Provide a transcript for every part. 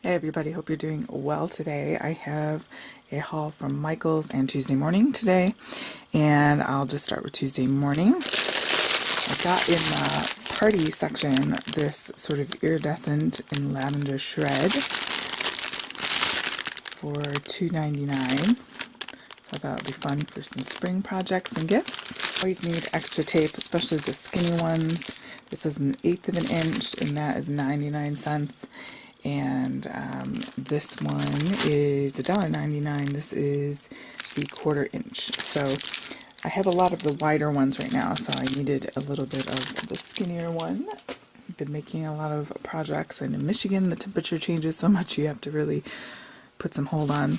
Hey everybody, hope you're doing well today. I have a haul from Michael's and Tuesday Morning today, and I'll just start with Tuesday Morning. I got in the party section this sort of iridescent and lavender shred for $2.99. So I thought it would be fun for some spring projects and gifts. Always need extra tape, especially the skinny ones. This is 1/8 of an inch, and that is 99 cents. And this one is $1.99. This is the 1/4 inch. So I have a lot of the wider ones right now, so I needed a little bit of the skinnier one. I've been making a lot of projects, and in Michigan the temperature changes so much you have to really put some hold on.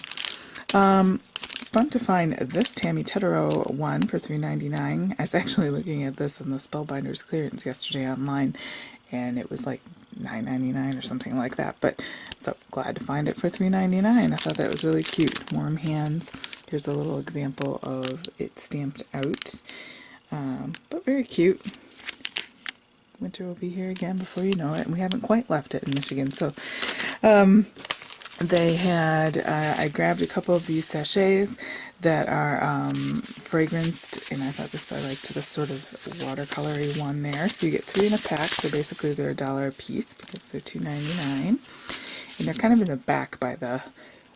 It's fun to find this Tammy Tetero one for $3.99. I was actually looking at this on the Spellbinders clearance yesterday online, and it was like $9.99 or something like that. But so glad to find it for $3.99. I thought that was really cute. Warm hands. Here's a little example of it stamped out, but very cute. Winter will be here again before you know it, and we haven't quite left it in Michigan. So they had, I grabbed a couple of these sachets that are fragranced, and I thought I liked this sort of watercolory one there. So you get 3 in a pack, so basically they're $1 a piece because they're $2.99. And they're kind of in the back by the,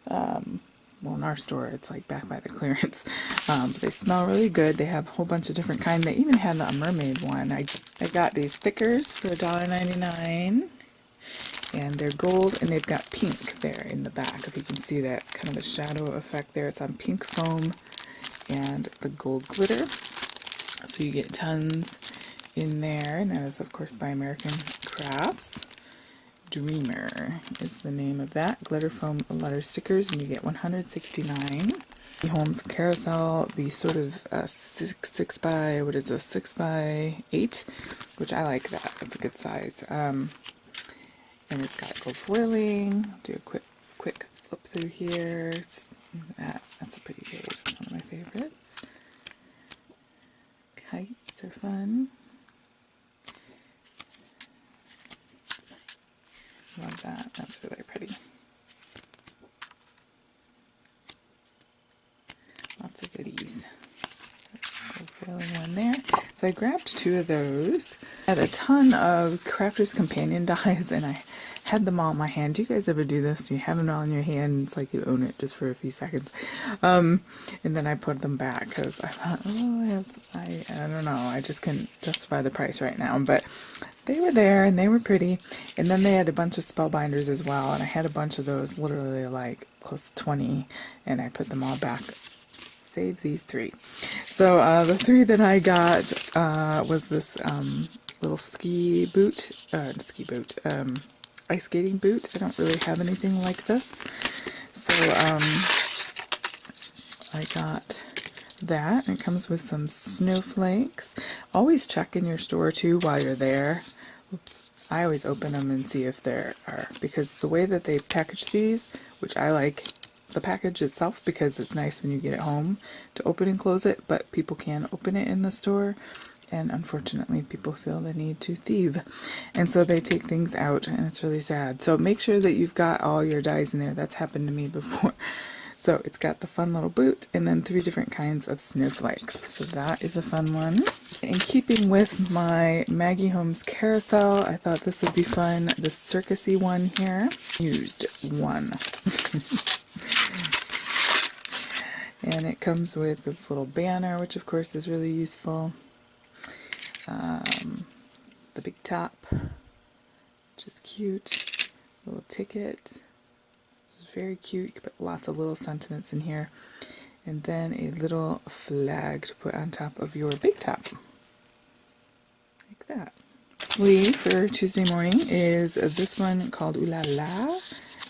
well, in our store it's like back by the clearance. But they smell really good. They have a whole bunch of different kinds. They even had a mermaid one. I got these thickers for $1.99. And they're gold, and they've got pink there in the back. If you can see that, it's kind of a shadow effect there. It's on pink foam and the gold glitter. So you get tons in there, and that is, of course, by American Crafts. Dreamer is the name of that. Glitter foam letter stickers, and you get 169. Maggie Holmes carousel, the sort of 6 by, what is this, 6 by 8, which I like that. That's a good size. And it's got gold foiling. Do a quick flip through here. That's a pretty page. It's one of my favorites. Kites are fun. Love that. That's really pretty. Lots of goodies. Gold foiling one there. So I grabbed 2 of those. I had a ton of Crafter's Companion dies, and I had them all in my hand. Do you guys ever do this? You have them all in your hand, it's like you own it just for a few seconds. And then I put them back because I thought, oh, I don't know, I just couldn't justify the price right now. But they were there, and they were pretty. And then they had a bunch of Spellbinders as well, and I had a bunch of those, literally like close to 20, and I put them all back. Save these 3. So the 3 that I got was this little ice skating boot. I don't really have anything like this, so I got that. And it comes with some snowflakes. Always check in your store too while you're there. I always open them and see if there are, because the way that they package these, which I like the package itself because it's nice when you get it home to open and close it, but people can open it in the store, and unfortunately people feel the need to thieve, and so they take things out, and it's really sad. So make sure that you've got all your dies in there. That's happened to me before. So it's got the fun little boot, and then 3 different kinds of snowflakes. So that is a fun one. In keeping with my Maggie Holmes carousel, I thought this would be fun. The circusy one here. Used one. And it comes with this little banner, which of course is really useful. The big top, which is cute. Little ticket, which is very cute. You can put lots of little sentiments in here. And then a little flag to put on top of your big top. Like that. Sleeve for Tuesday Morning is this one called Ooh La La.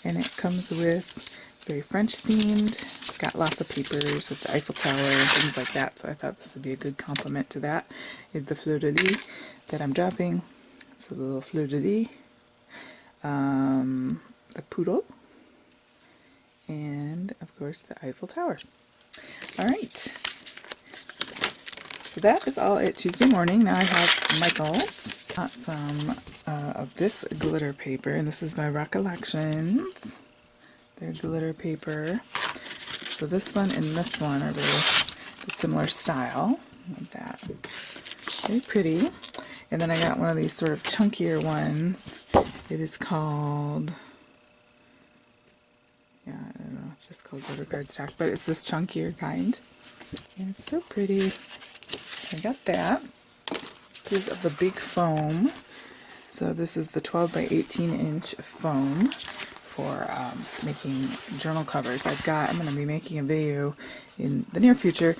And it comes with very French themed. Got lots of papers with the Eiffel Tower and things like that, so I thought this would be a good complement to that. Is the fleur de lis that I'm dropping. It's a little fleur de lis, the poodle, and of course the Eiffel Tower. Alright, so that is all at Tuesday Morning. Now I have Michael's Got some of this glitter paper, and this is my Recollections. They're glitter paper. So this one and this one are very similar style. Like that. Very pretty. And then I got one of these sort of chunkier ones. It is called, yeah, I don't know, it's just called glitter cardstock, but it's this chunkier kind. And it's so pretty. I got that. This is of the big foam. So this is the 12 by 18 inch foam for making journal covers. I'm going to be making a video in the near future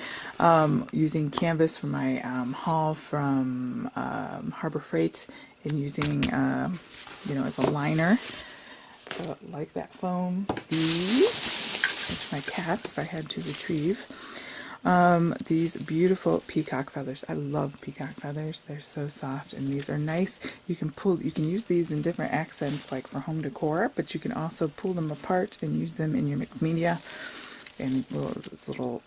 using canvas for my haul from Harbor Freight and using, as a liner. So like that foam. These, which my cats I had to retrieve. These beautiful peacock feathers. I love peacock feathers. They're so soft, and these are nice. You can use these in different accents, like for home decor, but you can also pull them apart and use them in your mixed media and little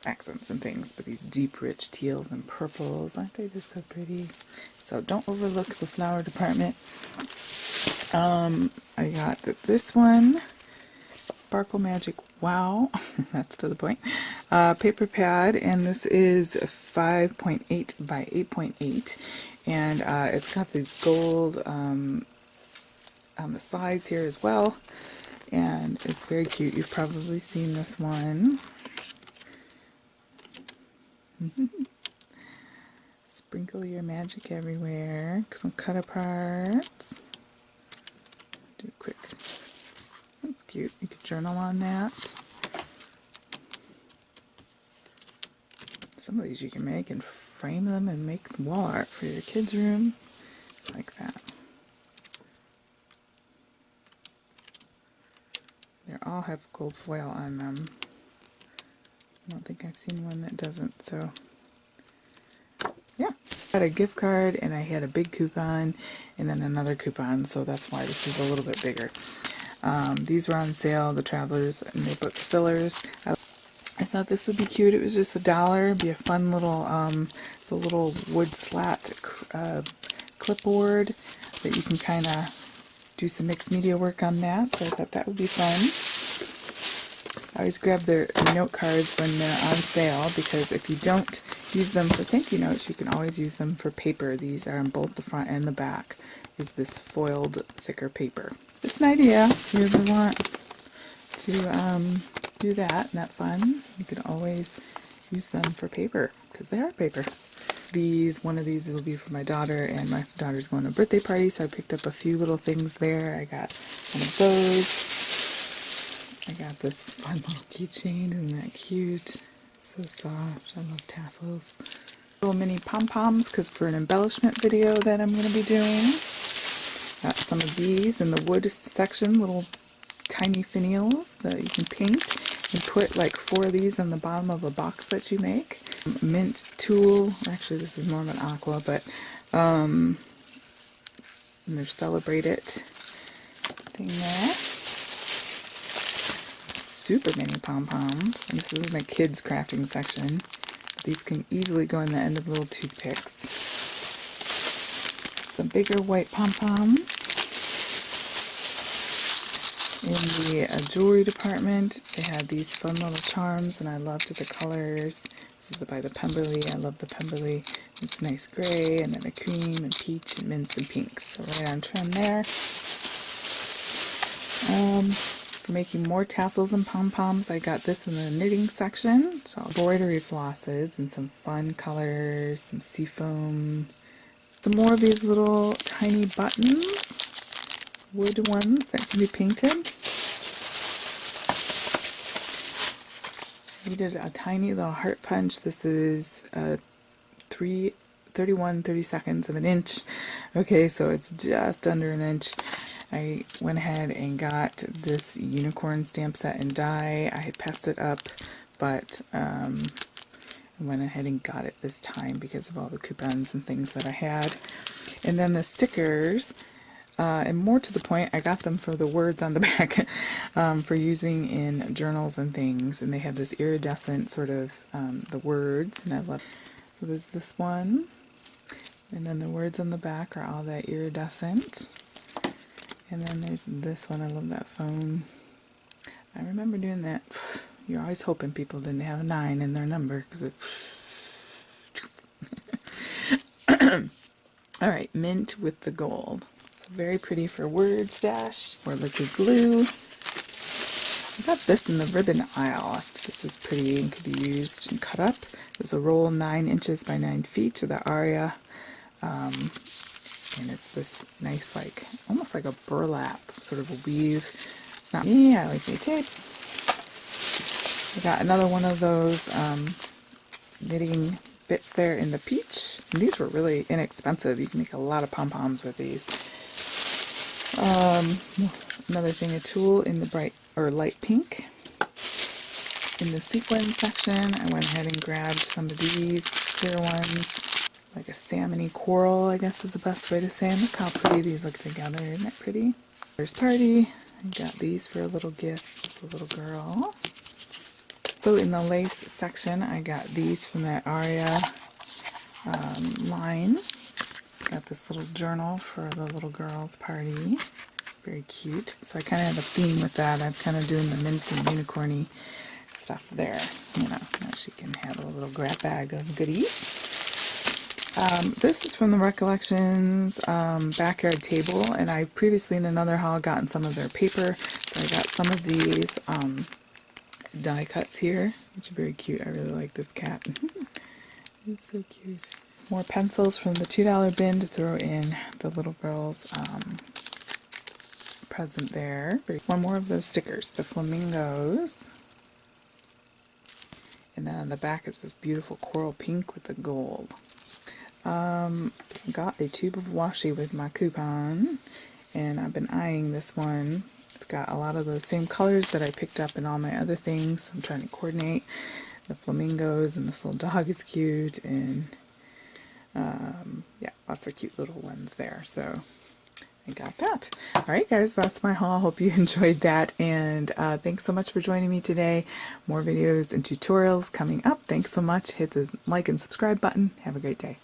accents and things. But these deep, rich teals and purples, aren't they just so pretty? So don't overlook the flower department. I got this one. Sparkle Magic Wow, that's to the point, paper pad, and this is 5.8 by 8.8, and it's got these gold on the sides here as well, and it's very cute. You've probably seen this one. Sprinkle your magic everywhere. Some cut aparts. Do it quick. That's cute. You could journal on that. Some of these you can make and frame them and make wall art for your kids' room. Like that. They all have gold foil on them. I don't think I've seen one that doesn't, so yeah. I had a gift card and I had a big coupon and then another coupon, so that's why this is a little bit bigger. These were on sale, the Travelers and they book fillers. I thought this would be cute. It was just $1. It'd be a fun little, it's a little wood slat clipboard that you can kind of do some mixed media work on that. So I thought that would be fun. I always grab their note cards when they're on sale because if you don't use them for thank you notes, you can always use them for paper. These are on both the front and the back. Is this foiled thicker paper. Just an idea if you ever want to do that, and that fun. You can always use them for paper because they are paper. One of these will be for my daughter, and my daughter's going to a birthday party, so I picked up a few little things there. I got one of those. I got this fun little keychain. Isn't that cute? So soft. I love tassels. Little mini pom-poms because for an embellishment video that I'm going to be doing. Got some of these in the wood section, little tiny finials that you can paint and put like 4 of these on the bottom of a box that you make. Mint tulle, actually this is more of an aqua, but and there's Celebrate It thing there. Super mini pom-poms, and this is my kids crafting section. These can easily go in the end of little toothpicks. Some bigger white pom-poms. In the jewelry department, they had these fun little charms, and I loved the colors. This is by the Pemberley. I love the Pemberley. It's nice gray, and then a cream, and peach, and mint, and pinks. So right on trend there. For making more tassels and pom-poms, I got this in the knitting section. So embroidery flosses and some fun colors, some seafoam. Some more of these little tiny buttons, wood ones that can be painted. We did a tiny little heart punch. This is 31/32 of an inch. Okay, so it's just under an inch. I went ahead and got this unicorn stamp set and die. I had passed it up, but I went ahead and got it this time because of all the coupons and things that I had. And then the stickers, and more to the point, I got them for the words on the back for using in journals and things. And they have this iridescent sort of the words, and I love. So there's this one. And then the words on the back are all that iridescent. And then there's this one. I love that phone. I remember doing that. You're always hoping people didn't have a 9 in their number because it. Alright, mint with the gold. It's very pretty for word stash or liquid glue. I got this in the ribbon aisle. This is pretty and could be used and cut up. There's a roll 9 inches by 9 feet to the aria. And it's this nice, like, almost like a burlap, sort of a weave. It's not me, I always need tape. I got another one of those knitting bits there in the peach. And these were really inexpensive. You can make a lot of pom-poms with these. Another thing, a tulle in the bright or light pink. In the sequin section, I went ahead and grabbed some of these clear ones, like a salmony coral, I guess is the best way to say them. Look how pretty these look together, isn't it pretty? First party, I got these for a little gift for the little girl. So in the lace section, I got these from that Aria line. Got this little journal for the little girl's party. Very cute. So I kind of have a theme with that. I'm kind of doing the mint and unicorny stuff there. You know, now she can have a little grab bag of goodies. This is from the Recollections backyard table, and I previously in another haul gotten some of their paper, so I got some of these die cuts here, which are very cute. I really like this cat. It's so cute. More pencils from the $2 bin to throw in the little girl's present there. One more of those stickers, the flamingos. And then on the back is this beautiful coral pink with the gold. Got a tube of washi with my coupon, and I've been eyeing this one. It's got a lot of those same colors that I picked up in all my other things. I'm trying to coordinate the flamingos, and this little dog is cute, and yeah, lots of cute little ones there. So I got that. Alright guys, that's my haul. Hope you enjoyed that, and thanks so much for joining me today. More videos and tutorials coming up. Thanks so much. Hit the like and subscribe button. Have a great day.